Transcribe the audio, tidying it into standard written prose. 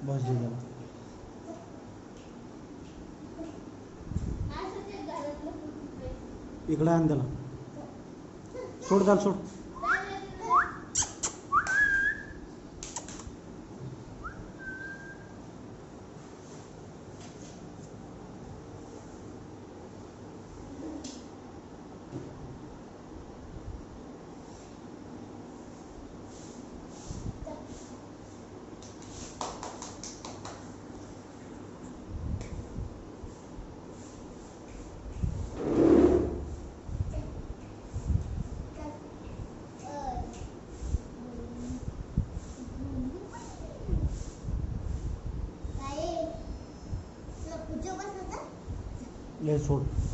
बस दे त्याला. इकडे आण त्याला. सोड त्याला सोड. ले सोड.